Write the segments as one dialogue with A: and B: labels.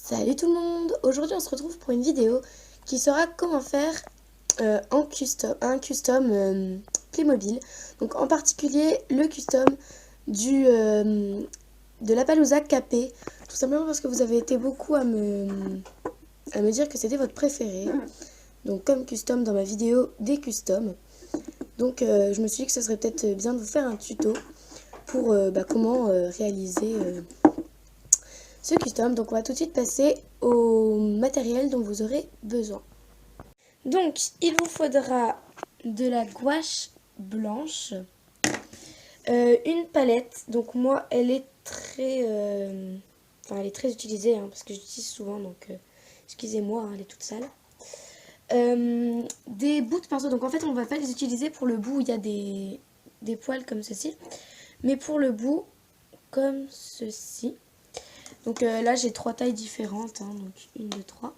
A: Salut tout le monde! Aujourd'hui on se retrouve pour une vidéo qui sera comment faire un custom Playmobil. Donc en particulier le custom de la Palooza Capée. Tout simplement parce que vous avez été beaucoup à me dire que c'était votre préféré. Donc comme custom dans ma vidéo des customs. Donc je me suis dit que ce serait peut-être bien de vous faire un tuto pour comment réaliser ce custom. Donc on va tout de suite passer au matériel dont vous aurez besoin. Donc il vous faudra de la gouache blanche, une palette. Donc moi elle est très elle est très utilisée parce que j'utilise souvent, donc excusez-moi, elle est toute sale. Des bouts de pinceau, donc en fait on va pas les utiliser pour le bout où il y a des poils comme ceci, mais pour le bout comme ceci. Donc là j'ai 3 tailles différentes, donc 1, 2, 3.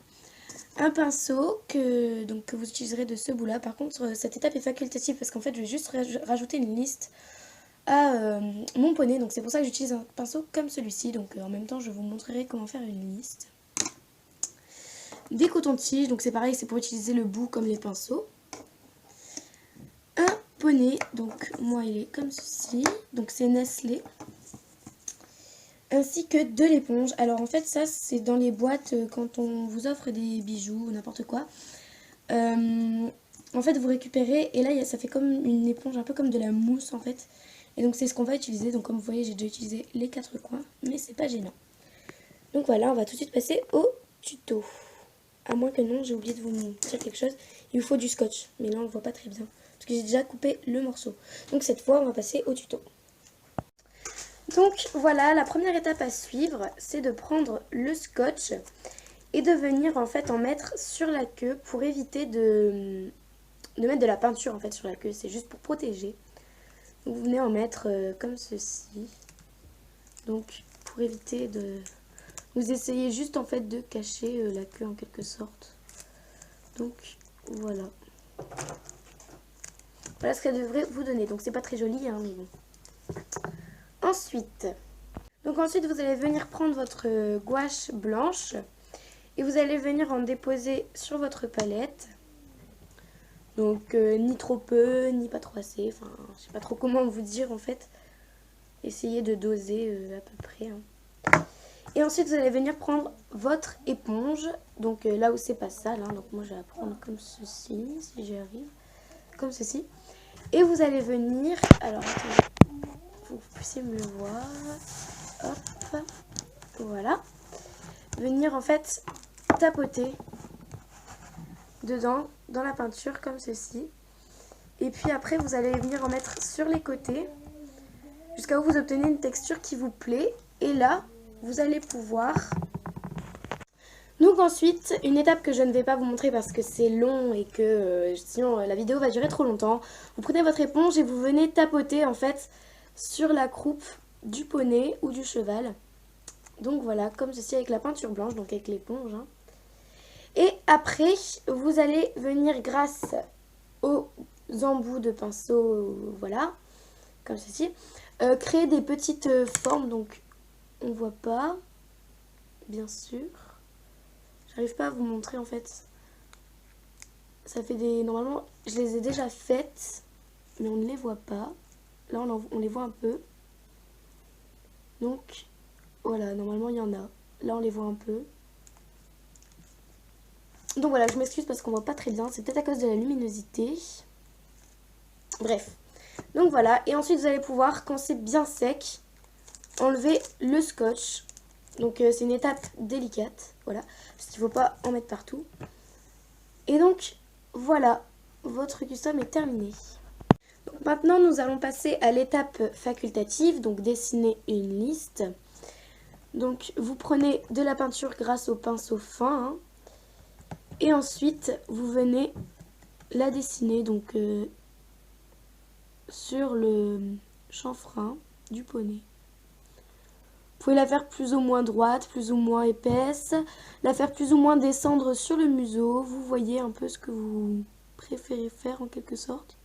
A: Un pinceau que vous utiliserez de ce bout là. Par contre cette étape est facultative parce qu'en fait je vais juste rajouter une liste à mon poney. Donc c'est pour ça que j'utilise un pinceau comme celui-ci. Donc en même temps je vous montrerai comment faire une liste. Des cotons-tiges, donc c'est pareil, c'est pour utiliser le bout comme les pinceaux. Un poney, donc moi il est comme ceci, donc c'est Nestlé. Ainsi que de l'éponge. Alors en fait ça c'est dans les boîtes quand on vous offre des bijoux ou n'importe quoi. En fait vous récupérez et là ça fait comme une éponge, un peu comme de la mousse en fait. Et donc c'est ce qu'on va utiliser. Donc comme vous voyez j'ai déjà utilisé les 4 coins, mais c'est pas gênant. Donc voilà, on va tout de suite passer au tuto. À moins que non, j'ai oublié de vous dire quelque chose. Il vous faut du scotch, mais là on le voit pas très bien parce que j'ai déjà coupé le morceau. Donc cette fois on va passer au tuto. Donc voilà, la première étape à suivre, c'est de prendre le scotch et de venir en fait en mettre sur la queue pour éviter de mettre de la peinture en fait sur la queue. C'est juste pour protéger. Donc vous venez en mettre comme ceci. Donc pour éviter de... Vous essayez juste en fait de cacher la queue en quelque sorte. Donc voilà. Voilà ce qu'elle devrait vous donner. Donc c'est pas très joli mais bon. Ensuite, vous allez venir prendre votre gouache blanche et vous allez venir en déposer sur votre palette. Donc ni trop peu, ni pas trop assez. Enfin, je sais pas trop comment vous dire en fait. Essayez de doser à peu près. Et ensuite, vous allez venir prendre votre éponge. Donc là où c'est pas sale. Donc moi, je vais la prendre comme ceci, si j'y arrive. Comme ceci. Et vous allez venir... Alors, attendez. Vous puissiez me voir. Hop. Voilà. Venir en fait tapoter dedans, dans la peinture, comme ceci. Et puis après, vous allez venir en mettre sur les côtés. Jusqu'à où vous obtenez une texture qui vous plaît. Et là, vous allez pouvoir... Donc ensuite, une étape que je ne vais pas vous montrer parce que c'est long et que sinon la vidéo va durer trop longtemps. Vous prenez votre éponge et vous venez tapoter en fait sur la croupe du poney ou du cheval. Donc voilà, comme ceci avec la peinture blanche, donc avec l'éponge. Et après, vous allez venir grâce aux embouts de pinceau, voilà, comme ceci, créer des petites formes. Donc on voit pas, bien sûr. J'arrive pas à vous montrer en fait. Ça fait des... Normalement, je les ai déjà faites, mais on ne les voit pas. Là, on les voit un peu. Donc, voilà, normalement, il y en a. Là, on les voit un peu. Donc voilà, je m'excuse parce qu'on voit pas très bien. C'est peut-être à cause de la luminosité. Bref. Donc voilà. Et ensuite, vous allez pouvoir, quand c'est bien sec, enlever le scotch. Donc c'est une étape délicate, voilà, parce qu'il ne faut pas en mettre partout. Et donc voilà, votre custom est terminé. Donc, maintenant nous allons passer à l'étape facultative, donc dessiner une liste. Donc vous prenez de la peinture grâce au pinceau fin, et ensuite vous venez la dessiner donc sur le chanfrein du poney. Vous pouvez la faire plus ou moins droite, plus ou moins épaisse, la faire plus ou moins descendre sur le museau. Vous voyez un peu ce que vous préférez faire en quelque sorte.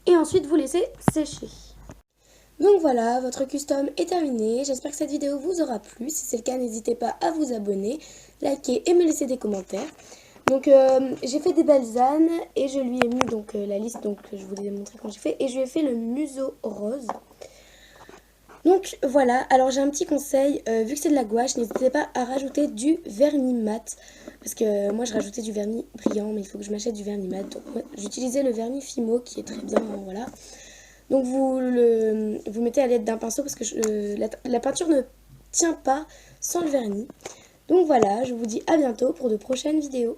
A: Et ensuite, vous laissez sécher. Donc voilà, votre custom est terminé. J'espère que cette vidéo vous aura plu. Si c'est le cas, n'hésitez pas à vous abonner, liker et me laisser des commentaires. Donc j'ai fait des balsanes et je lui ai mis donc la liste donc, que je vous ai montré quand j'ai fait. Et je lui ai fait le museau rose. Donc voilà, alors j'ai un petit conseil, vu que c'est de la gouache, n'hésitez pas à rajouter du vernis mat. Parce que moi je rajoutais du vernis brillant, mais il faut que je m'achète du vernis mat. Donc j'utilisais le vernis Fimo qui est très bien, hein, voilà. Donc vous mettez à l'aide d'un pinceau parce que la peinture ne tient pas sans le vernis. Donc voilà, je vous dis à bientôt pour de prochaines vidéos.